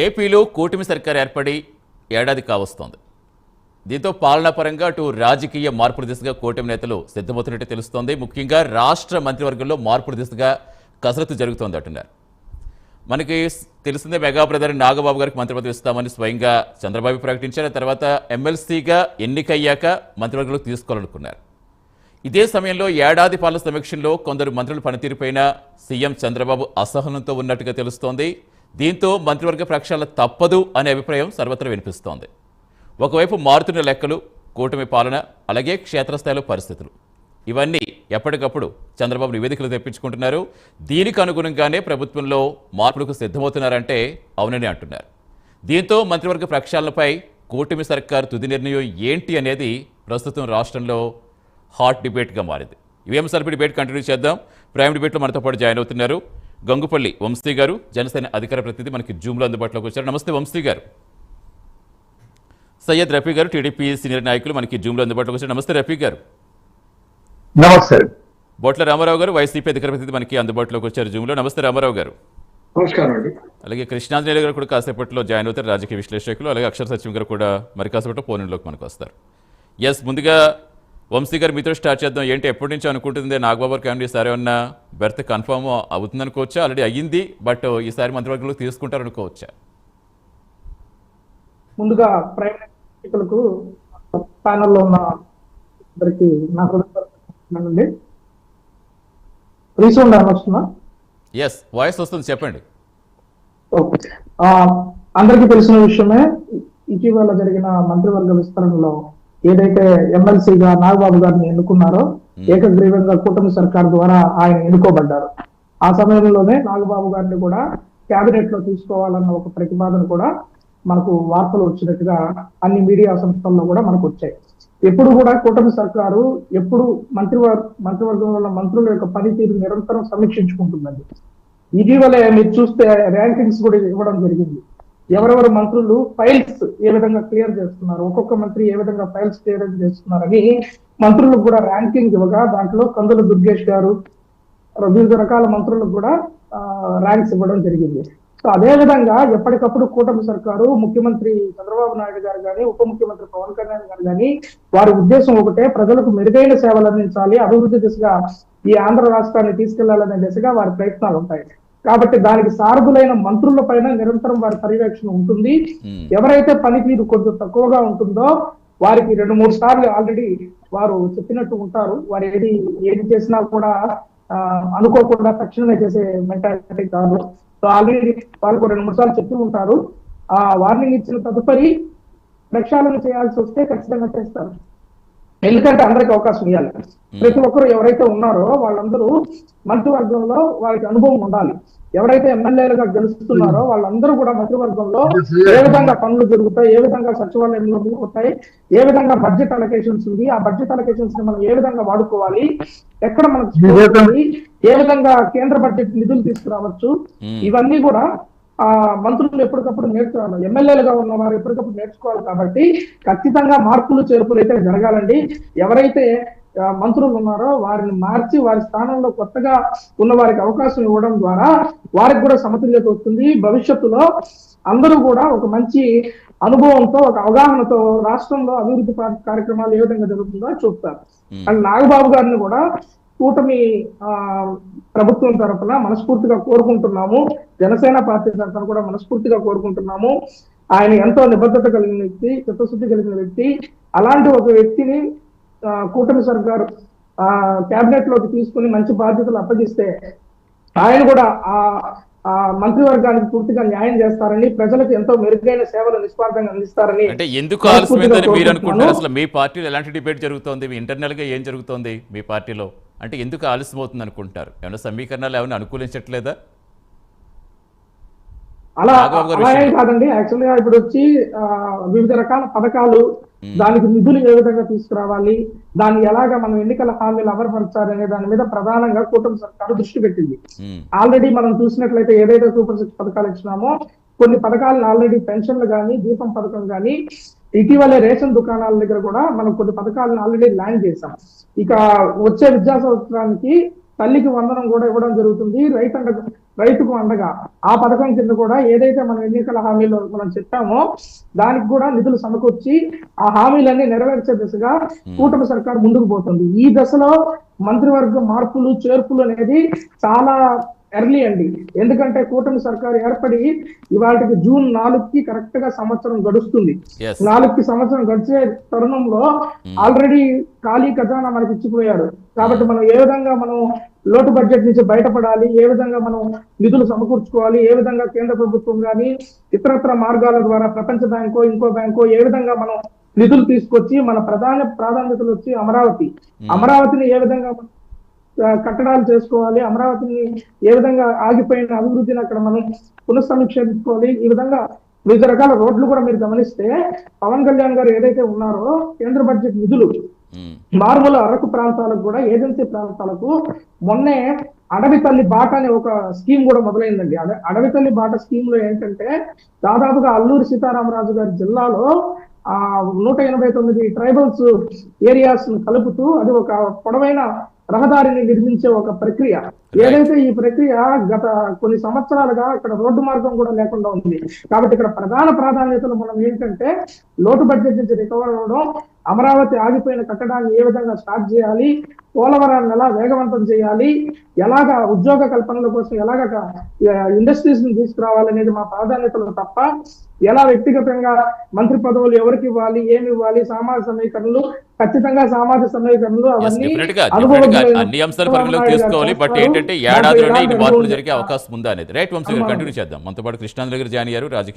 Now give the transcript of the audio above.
ఏపీలో కూటమి సర్కార్ ఏర్పడి ఏడాది కావస్తోంది. దీంతో పాలనాపరంగా అటు రాజకీయ మార్పుల దిశగా కూటమి నేతలు సిద్ధమవుతున్నట్టు తెలుస్తోంది. ముఖ్యంగా రాష్ట్ర మంత్రివర్గంలో మార్పుల దిశగా కసరత్తు జరుగుతోంది అంటున్నారు. మనకి తెలిసిందే, మెగా బ్రదర్ నాగబాబు గారికి మంత్రి పదవి ఇస్తామని స్వయంగా చంద్రబాబు ప్రకటించారు. తర్వాత ఎమ్మెల్సీగా ఎన్నికయ్యాక మంత్రివర్గంలో తీసుకోవాలనుకున్నారు. ఇదే సమయంలో ఏడాది పాలన సమీక్షలో కొందరు మంత్రుల పనితీరుపైన సీఎం చంద్రబాబు అసహనంతో ఉన్నట్టుగా తెలుస్తోంది. దీంతో మంత్రివర్గ ప్రక్షాళన తప్పదు అనే అభిప్రాయం సర్వత్రా వినిపిస్తోంది. ఒకవైపు మారుతున్న లెక్కలు, కూటమి పాలన, అలాగే క్షేత్రస్థాయిలో పరిస్థితులు, ఇవన్నీ ఎప్పటికప్పుడు చంద్రబాబు నివేదికలు తెప్పించుకుంటున్నారు. దీనికి అనుగుణంగానే ప్రభుత్వంలో మార్పులకు సిద్ధమవుతున్నారంటే అవునని అంటున్నారు. దీంతో మంత్రివర్గ ప్రక్షాళనపై కూటమి సర్కారు తుది నిర్ణయం ఏంటి అనేది ప్రస్తుతం రాష్ట్రంలో హాట్ డిబేట్గా మారింది. ఇవే అంశాలపై డిబేట్ కంటిన్యూ చేద్దాం. ప్రైమ్ డిబేట్లో మనతో పాటు జాయిన్ అవుతున్నారు గంగుపల్లి వంశీ గారు, జనసేన అధికార ప్రతినిధి, మనకి జూమ్లో అందుబాటులోకి వచ్చారు. నమస్తే వంశీ గారు. సయ్యద్ రఫీ గారు, టీడీపీ సీనియర్ నాయకులు, మనకి జూమ్లో అందుబాటులోకి వచ్చారు. నమస్తే రఫీ గారు. నమస్తే. బొట్ల రామారావు గారు, వైసీపీ అధికార ప్రతినిధి, మనకి అందుబాటులోకి వచ్చారు జూమ్లో. నమస్తే రామారావు గారు. నమస్కారం అండి. అలాగే కృష్ణాంజనేయులు గారు కూడా కాసేపట్లో జాయిన్ అవుతారు, రాజకీయ విశ్లేషకులు. అలాగే అక్షర సత్యం గారు కూడా మరి కాసేపట్లో ఫోన్లోకి మనకు వస్తారు. ముందుగా వంశీ గారు మీతో స్టార్ట్ చేద్దాం. ఏంటి, ఎప్పటి నుంచి అనుకుంటుంది నాగబాబు ఫ్యామిలీ ఈసారి ఏమన్నా బెర్త్ కన్ఫర్మ్ అవుతుంది అనుకోవచ్చా? ఆల్రెడీ అయ్యింది, బట్ ఈసారి మంత్రివర్గంలో తీసుకుంటారు అనుకోవచ్చా? ముందుగా ప్రైమ్ మినిస్టర్లకు ప్యానల్లో ఉన్న అందరికి నా హృదయపూర్వకండి. రీసౌండ్ వస్తుందా? వాయిస్ వస్తుంది, చెప్పండి. ఓకే. అందరికీ తెలిసిన విషయమే, ఇటీవల జరిగిన మంత్రివర్గ విస్తరణలో ఏదైతే ఎమ్మెల్సీగా నాగబాబు గారిని ఎన్నుకున్నారో ఏకగ్రీవంగా కూటమి సర్కార్ ద్వారా ఆయన ఎన్నుకోబడ్డారు. ఆ సమయంలోనే నాగబాబు గారిని కూడా కేబినెట్ లో తీసుకోవాలన్న ఒక ప్రతిపాదన కూడా మనకు వార్తలు వచ్చినట్టుగా అన్ని మీడియా సంస్థల్లో కూడా మనకు వచ్చాయి. ఎప్పుడు కూడా కూటమి సర్కారు ఎప్పుడు మంత్రివర్గంలో ఉన్న మంత్రుల యొక్క పనితీరు నిరంతరం సమీక్షించుకుంటుందండి. ఇటీవలే మీరు చూస్తే ర్యాంకింగ్స్ కూడా ఇవ్వడం జరిగింది. ఎవరెవరు మంత్రులు ఫైల్స్ ఏ విధంగా క్లియర్ చేస్తున్నారు, ఒక్కొక్క మంత్రి ఏ విధంగా ఫైల్స్ క్లియర్ చేస్తున్నారని మంత్రులకు కూడా ర్యాంకింగ్ ఇవ్వగా దాంట్లో కందుల దుర్గేష్ గారు, వివిధ రకాల మంత్రులకు కూడా ర్యాంక్స్ ఇవ్వడం జరిగింది. సో అదే విధంగా ఎప్పటికప్పుడు కూటమి సర్కారు, ముఖ్యమంత్రి చంద్రబాబు నాయుడు గారు కానీ, ఉప ముఖ్యమంత్రి పవన్ కళ్యాణ్ గారు కానీ, వారి ఉద్దేశం ఒకటే, ప్రజలకు మెరుగైన సేవలు అందించాలి, అభివృద్ధి దిశగా ఈ ఆంధ్ర రాష్ట్రాన్ని తీసుకెళ్లాలనే దిశగా వారి ప్రయత్నాలు ఉంటాయి. కాబట్టి దానికి సారథులైన మంత్రుల పైన నిరంతరం వారి పర్యవేక్షణ ఉంటుంది. ఎవరైతే పనితీరు కొంచెం తక్కువగా ఉంటుందో వారికి 2-3 సార్లు ఆల్రెడీ వారు చెప్పినట్టు ఉంటారు. వారు ఏది చేసినా కూడా అనుకోకుండా తక్షణమే చేసే మెంటాలిటీ కాదు. సో ఆల్రెడీ వాళ్ళకు 2-3 సార్లు చెప్పి ఉంటారు. ఆ వార్నింగ్ ఇచ్చిన తదుపరి ప్రక్షాళన చేయాల్సి వస్తే ఖచ్చితంగా చేస్తారు. ఎందుకంటే అందరికి అవకాశం ఇవ్వాలి. ప్రతి ఒక్కరు ఎవరైతే ఉన్నారో వాళ్ళందరూ మంత్రివర్గంలో వారికి అనుభవం ఉండాలి. ఎవరైతే ఎమ్మెల్యేలుగా గెలుస్తున్నారో వాళ్ళందరూ కూడా మంత్రివర్గంలో ఏ విధంగా పనులు జరుగుతాయి, ఏ విధంగా సచివాలయంలో ఉంటాయి, ఏ విధంగా బడ్జెట్ అలొకేషన్స్ ఉంది, ఆ బడ్జెట్ అలొకేషన్స్ ని మనం ఏ విధంగా వాడుకోవాలి, ఎక్కడ మనకు ఏ విధంగా కేంద్ర బడ్జెట్ నిధులు తీసుకురావచ్చు, ఇవన్నీ కూడా మంత్రులు ఎప్పటికప్పుడు నేర్చుకోవాలి. ఎమ్మెల్యేలుగా ఉన్న వారు ఎప్పటికప్పుడు నేర్చుకోవాలి. కాబట్టి ఖచ్చితంగా మార్పులు చేర్పులు అయితే జరగాలండి. ఎవరైతే మంత్రులు ఉన్నారో వారిని మార్చి వారి స్థానంలో కొత్తగా ఉన్న వారికి అవకాశం ఇవ్వడం ద్వారా వారికి కూడా సమతుల్యత వస్తుంది. భవిష్యత్తులో అందరూ కూడా ఒక మంచి అనుభవంతో, ఒక అవగాహనతో రాష్ట్రంలో అభివృద్ధి కార్యక్రమాలు ఏ విధంగా జరుగుతుందో చూస్తారు. అండ్ నాగబాబు గారిని కూడా కూటమి ప్రభుత్వం తరఫున మనస్ఫూర్తిగా కోరుకుంటున్నాము. జనసేన పార్టీ తరఫున కూడా మనస్ఫూర్తిగా కోరుకుంటున్నాము. ఆయన ఎంతో నిబద్ధత కలిగిన వ్యక్తి, చిత్తశుద్ధి కలిగిన వ్యక్తి. అలాంటి ఒక వ్యక్తిని కూటమి సర్కారు కేబినెట్ లోకి తీసుకుని మంచి బాధ్యతలు అప్పగిస్తే ఆయన కూడా ఆ మంత్రివర్గానికి పూర్తిగా న్యాయం చేస్తారని, ప్రజలకు ఎంతో మెరుగైన సేవలు నిస్వార్థంగా అందిస్తారని. అంటే ఎందుకు ఆలస్యమైందని మీరు అనుకుంటున్నారు? అసలు మీ పార్టీలో ఎలాంటి డిబేట్ జరుగుతోంది? మీ ఇంటర్నల్ గా ఏం జరుగుతోంది మీ పార్టీలో? అంటే ఎందుకు ఆలస్యం అవుతుంది అనుకుంటారు? ఏమైనా సమీకరణాలు ఏమైనా అనుకూలించట్లేదా? అలా ఏం కాదండి. యాక్చువల్ గా ఇప్పుడు వచ్చి వివిధ రకాల పథకాలు, దానికి నిధులు ఏ విధంగా తీసుకురావాలి, దాన్ని ఎలాగా మనం ఎన్నికల హామీలు అమలుపరచాలనే దాని మీద ప్రధానంగా కూటమి సర్కారు దృష్టి పెట్టింది. ఆల్రెడీ మనం చూసినట్లయితే ఏదైతే సూపర్ 6 పథకాలు ఇచ్చినామో కొన్ని పథకాలను ఆల్రెడీ పెన్షన్లు కానీ, దీపం పథకం కానీ, ఇటీవలే రేషన్ దుకాణాల దగ్గర కూడా మనం కొన్ని పథకాలను ఆల్రెడీ ల్యాండ్ చేశాం. ఇక వచ్చే విద్యా సంవత్సరానికి తల్లికి వందనం కూడా ఇవ్వడం జరుగుతుంది. రైతుకు అండగా ఆ పథకం కింద కూడా ఏదైతే మనం ఎన్నికల హామీలో మనం చెప్పామో దానికి కూడా నిధులు సమకూర్చి ఆ హామీలన్నీ నెరవేర్చే దిశగా కూటమి సర్కార్ ముందుకు పోతుంది. ఈ దశలో మంత్రివర్గ మార్పులు చేర్పులు అనేది చాలా ఎర్లీ అండి. ఎందుకంటే కూటమి సర్కారు ఏర్పడి ఇవాళకి జూన్ 4కి కరెక్ట్ గా సంవత్సరం గడుస్తుంది. Yes. 4కి సంవత్సరం గడిచే తరుణంలో ఆల్రెడీ ఖాళీ ఖజానా మనకి ఇచ్చిపోయారు. కాబట్టి మనం ఏ విధంగా మనం లోటు బడ్జెట్ నుంచి బయటపడాలి, ఏ విధంగా మనం నిధులు సమకూర్చుకోవాలి, ఏ విధంగా కేంద్ర ప్రభుత్వం కానీ ఇతరత్ర మార్గాల ద్వారా ప్రపంచ బ్యాంకో ఇంకో బ్యాంకో ఏ విధంగా మనం నిధులు తీసుకొచ్చి మన ప్రాధాన్యతలు వచ్చి అమరావతిని ఏ విధంగా కట్టడాలు చేసుకోవాలి, అమరావతిని ఏ విధంగా ఆగిపోయిన అభివృద్ధిని అక్కడ మనం పునఃసమీక్షించుకోవాలి. ఈ విధంగా వివిధ రకాల రోడ్లు కూడా మీరు గమనిస్తే పవన్ కళ్యాణ్ గారు ఏదైతే ఉన్నారో కేంద్ర బడ్జెట్ నిధులు మారుమూల అరకు ప్రాంతాలకు కూడా ఏజెన్సీ ప్రాంతాలకు మొన్నే అడవి తల్లి బాట అనే ఒక స్కీమ్ కూడా మొదలైందండి. అడవి తల్లి బాట స్కీమ్ లో ఏంటంటే దాదాపుగా అల్లూరి సీతారామరాజు గారి జిల్లాలో 189 ట్రైబల్స్ ఏరియాస్ కలుపుతూ అది ఒక పొడవైన రహదారిని నిర్మించే ఒక ప్రక్రియ. ఏదైతే ఈ ప్రక్రియ గత కొన్ని సంవత్సరాలుగా ఇక్కడ రోడ్డు మార్గం కూడా లేకుండా ఉంది. కాబట్టి ఇక్కడ ప్రధాన ప్రాధాన్యతలు మనం ఏంటంటే లోటు బడ్జెట్ నుంచి రికవర్ అవ్వడం, అమరావతి ఆగిపోయిన కట్టడాన్ని ఏ విధంగా స్టార్ట్ చేయాలి, పోలవరాన్ని ఎలా వేగవంతం చేయాలి, ఎలాగా ఉద్యోగ కల్పనల కోసం ఎలాగ ఇండస్ట్రీస్ ని తీసుకురావాలనేది మా ప్రాధాన్యతలు తప్ప ఎలా వ్యక్తిగతంగా మంత్రి పదవులు ఎవరికి ఇవ్వాలి, ఏమి ఇవ్వాలి, సామాజిక సమీకరణలు ఖచ్చితంగా సామాజిక సమీకరణలు అవన్నీ అన్ని అంశాలు పరిగణలోకి తీసుకోవాలి. బట్ ఏంటంటే ఏడాదిలోనే ఇన్ని మార్పులు జరిగే అవకాశం ఉందా అనేది. రైట్ వంశీ గారు కంటిన్యూ చేద్దాం. మనతో పాటు కృష్ణాంధ్ర గారు జాయిన్ అయ్యారు, రాజకీయ